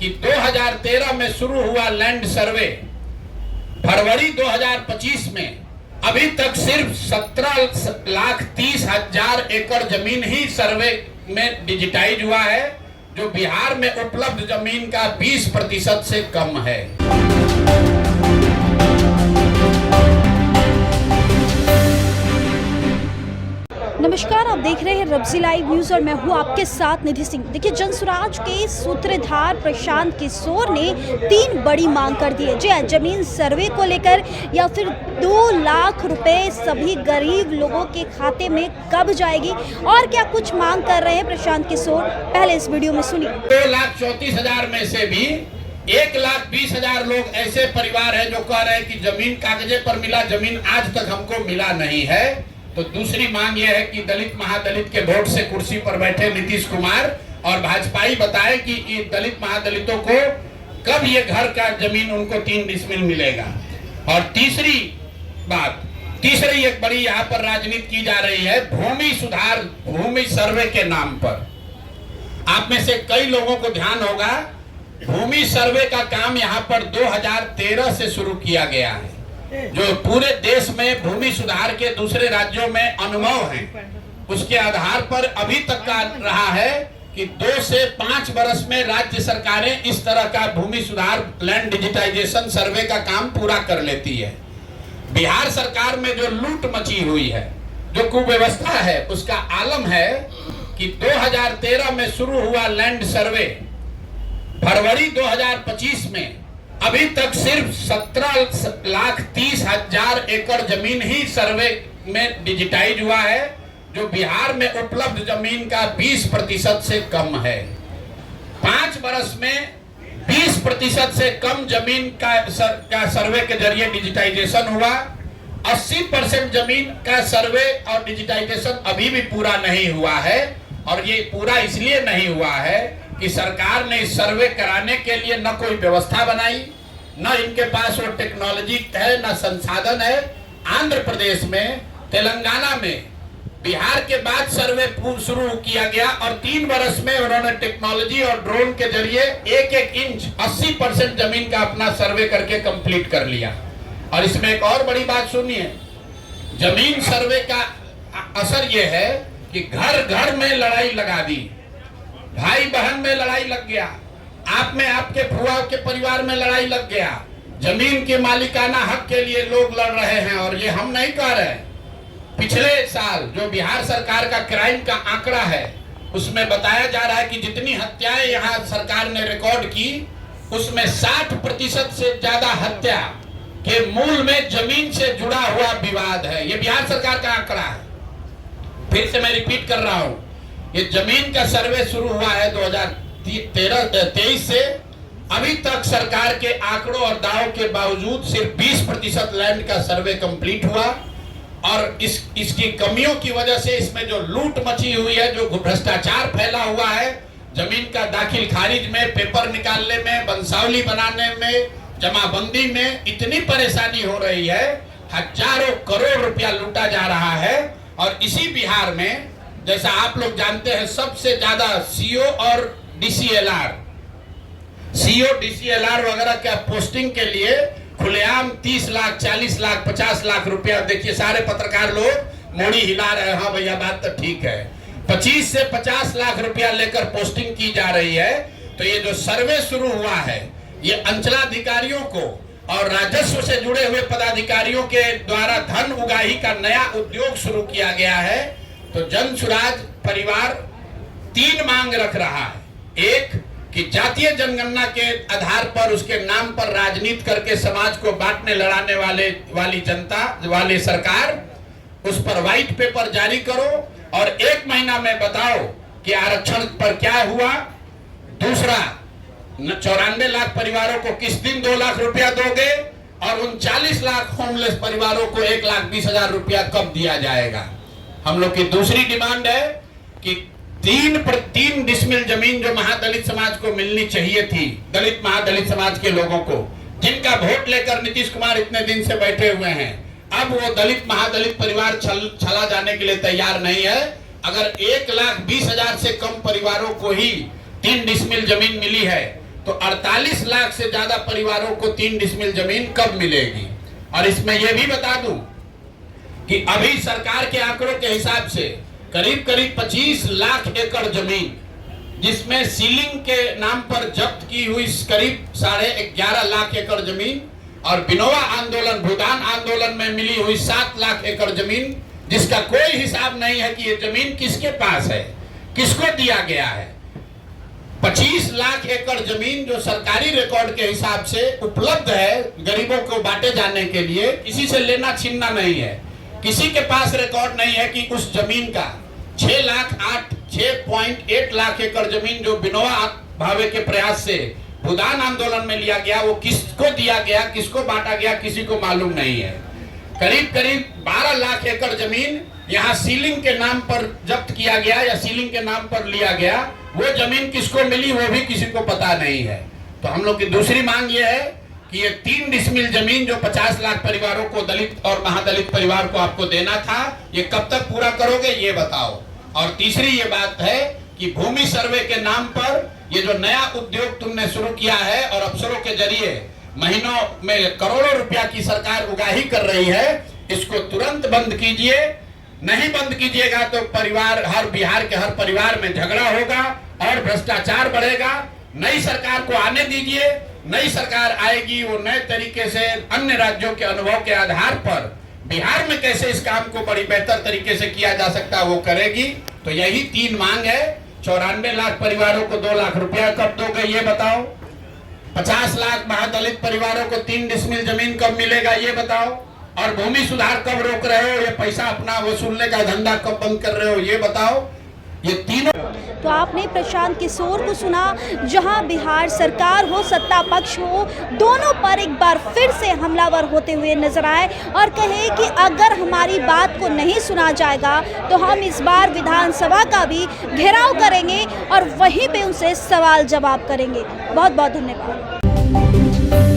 कि 2013 में शुरू हुआ लैंड सर्वे फरवरी 2025 में अभी तक सिर्फ 17,30,000 एकड़ जमीन ही सर्वे में डिजिटाइज हुआ है, जो बिहार में उपलब्ध जमीन का 20% से कम है। नमस्कार, आप देख रहे हैं रब्जी लाइव न्यूज और मैं हूं आपके साथ निधि सिंह। देखिए, जनसुराज के सूत्रधार प्रशांत किशोर ने 3 बड़ी मांग कर दी है। जी, जमीन सर्वे को लेकर या फिर 2 लाख रुपए सभी गरीब लोगों के खाते में कब जाएगी और क्या कुछ मांग कर रहे हैं प्रशांत किशोर, पहले इस वीडियो में सुनिए। 2,34,000 में से भी 1,20,000 लोग ऐसे परिवार हैं जो कह रहे हैं कि जमीन कागजे पर मिला, जमीन आज तक हमको मिला नहीं है। तो दूसरी मांग यह है कि दलित महादलित के वोट से कुर्सी पर बैठे नीतीश कुमार और भाजपाई बताए कि ये दलित महादलितों को कब ये घर का जमीन उनको 3 डिसमिल मिलेगा। और तीसरी एक बड़ी यहाँ पर राजनीति की जा रही है भूमि सर्वे के नाम पर। आप में से कई लोगों को ध्यान होगा, भूमि सर्वे का काम यहाँ पर 2013 से शुरू किया गया है। जो पूरे देश में भूमि सुधार के दूसरे राज्यों में अनुभव हैं, उसके आधार पर अभी तक का रहा है कि 2 से 5 वर्ष में राज्य सरकारें इस तरह का भूमि सुधार लैंड डिजिटाइजेशन सर्वे का काम पूरा कर लेती है। बिहार सरकार में जो लूट मची हुई है, जो कुव्यवस्था है, उसका आलम है कि 2013 में शुरू हुआ लैंड सर्वे फरवरी 2025 में अभी तक सिर्फ 17,30,000 एकड़ जमीन ही सर्वे में डिजिटाइज हुआ है, जो बिहार में उपलब्ध जमीन का 20% से कम है। 5 वर्ष में 20% से कम जमीन का सर्वे के जरिए डिजिटाइजेशन हुआ। 80% जमीन का सर्वे और डिजिटाइजेशन अभी भी पूरा नहीं हुआ है, और ये पूरा इसलिए नहीं हुआ है कि सरकार ने इस सर्वे कराने के लिए न कोई व्यवस्था बनाई, न इनके पास वो टेक्नोलॉजी है, न संसाधन है। आंध्र प्रदेश में, तेलंगाना में बिहार के बाद सर्वे शुरू किया गया और 3 वर्ष में उन्होंने टेक्नोलॉजी और ड्रोन के जरिए 1-1 इंच 80% जमीन का अपना सर्वे करके कंप्लीट कर लिया। और इसमें एक और बड़ी बात सुनिए, जमीन सर्वे का असर यह है कि घर घर में लड़ाई लगा दी, भाई बहन में लड़ाई लग गया, आप में आपके फुआ के परिवार में लड़ाई लग गया। जमीन के मालिकाना हक के लिए लोग लड़ रहे हैं, और ये हम नहीं कह रहे। पिछले साल जो बिहार सरकार का क्राइम का आंकड़ा है, उसमें बताया जा रहा है कि जितनी हत्याएं यहाँ सरकार ने रिकॉर्ड की, उसमें 60% से ज्यादा हत्या के मूल में जमीन से जुड़ा हुआ विवाद है। ये बिहार सरकार का आंकड़ा है। फिर से मैं रिपीट कर रहा हूं, ये जमीन का सर्वे शुरू हुआ है 2023 से। अभी तक सरकार के आंकड़ों और दावों के बावजूद सिर्फ 20% लैंड का सर्वे कंप्लीट हुआ, और इसकी कमियों की वजह से इसमें जो लूट मची हुई है, जो भ्रष्टाचार फैला हुआ है, जमीन का दाखिल खारिज में, पेपर निकालने में, वंशावली बनाने में, जमाबंदी में इतनी परेशानी हो रही है, हजारों करोड़ रुपया लूटा जा रहा है। और इसी बिहार में, जैसा आप लोग जानते हैं, सबसे ज्यादा सीओ और डीसीएलआर वगैरह क्या पोस्टिंग के लिए खुलेआम 30 लाख, 40 लाख, 50 लाख रुपया, देखिए सारे पत्रकार लोग मोड़ी हिला रहे हैं, हाँ भैया बात तो ठीक है, 25 से 50 लाख रुपया लेकर पोस्टिंग की जा रही है। तो ये जो सर्वे शुरू हुआ है, ये अंचलाधिकारियों को और राजस्व से जुड़े हुए पदाधिकारियों के द्वारा धन उगाही का नया उद्योग शुरू किया गया है। तो जनसुराज परिवार 3 मांग रख रहा है। एक, कि जातीय जनगणना के आधार पर, उसके नाम पर राजनीति करके समाज को बांटने लड़ाने वाली जनता वाली सरकार, उस पर व्हाइट पेपर जारी करो और 1 महीना में बताओ कि आरक्षण पर क्या हुआ। दूसरा, 94 लाख परिवारों को किस दिन 2 लाख रुपया दोगे, और उन 40 लाख होमलेस परिवारों को 1,20,000 रुपया कब दिया जाएगा। हम लोग की दूसरी डिमांड है कि 3 डिसमिल जमीन जो महादलित समाज को मिलनी चाहिए थी, दलित महादलित समाज के लोगों को, जिनका वोट लेकर नीतीश कुमार इतने दिन से बैठे हुए हैं, अब वो दलित महादलित परिवार चला जाने के लिए तैयार नहीं है। अगर 1,20,000 से कम परिवारों को ही 3 डिसमिल जमीन मिली है, तो 48 लाख से ज्यादा परिवारों को 3 डिसमिल जमीन कब मिलेगी। और इसमें यह भी बता दूं कि अभी सरकार के आंकड़ों के हिसाब से करीब करीब 25 लाख एकड़ जमीन, जिसमें सीलिंग के नाम पर जब्त की हुई करीब 11.5 लाख एकड़ जमीन और बिनोवा आंदोलन, भूदान आंदोलन में मिली हुई 7 लाख एकड़ जमीन, जिसका कोई हिसाब नहीं है कि ये जमीन किसके पास है, किसको दिया गया है। 25 लाख एकड़ जमीन जो सरकारी रिकॉर्ड के हिसाब से उपलब्ध है गरीबों को बांटे जाने के लिए, किसी से लेना छीनना नहीं है। किसी के पास रिकॉर्ड नहीं है कि उस जमीन का 6.8 लाख एकड़ जमीन जो बिनोवा भावे के प्रयास से भूदान आंदोलन में लिया गया, वो किसको दिया गया, किसको बांटा गया, किसी को मालूम नहीं है। करीब करीब 12 लाख एकड़ जमीन यहाँ सीलिंग के नाम पर जब्त किया गया या सीलिंग के नाम पर लिया गया, वो जमीन किसको मिली वो भी किसी को पता नहीं है। तो हम लोग की दूसरी मांग ये है कि ये 3 डिसमिल जमीन जो 50 लाख परिवारों को, दलित और महादलित परिवार को आपको देना था, ये कब तक पूरा करोगे ये बताओ। और तीसरी ये बात है कि भूमि सर्वे के नाम पर ये जो नया उद्योग तुमने शुरू किया है और अफसरों के जरिए महीनों में करोड़ों रुपया की सरकार उगाही कर रही है, इसको तुरंत बंद कीजिए। नहीं बंद कीजिएगा तो परिवार, हर बिहार के हर परिवार में झगड़ा होगा और भ्रष्टाचार बढ़ेगा। नई सरकार को आने दीजिए, नई सरकार आएगी, वो नए तरीके से अन्य राज्यों के अनुभव के आधार पर बिहार में कैसे इस काम को बड़ी बेहतर तरीके से किया जा सकता है वो करेगी। तो यही 3 मांग है। 94 लाख परिवारों को 2 लाख रुपया कब दोगे ये बताओ। 50 लाख महादलित परिवारों को 3 डिसमिल जमीन कब मिलेगा ये बताओ। और भूमि सुधार कब रोक रहे हो, ये पैसा अपना वसूलने का धंधा कब बंद कर रहे हो ये बताओ। ये तीनों। तो आपने प्रशांत किशोर को सुना, जहां बिहार सरकार हो, सत्ता पक्ष हो, दोनों पर एक बार फिर से हमलावर होते हुए नजर आए और कहे कि अगर हमारी बात को नहीं सुना जाएगा तो हम इस बार विधानसभा का भी घेराव करेंगे और वहीं पे उनसे सवाल जवाब करेंगे। बहुत बहुत धन्यवाद।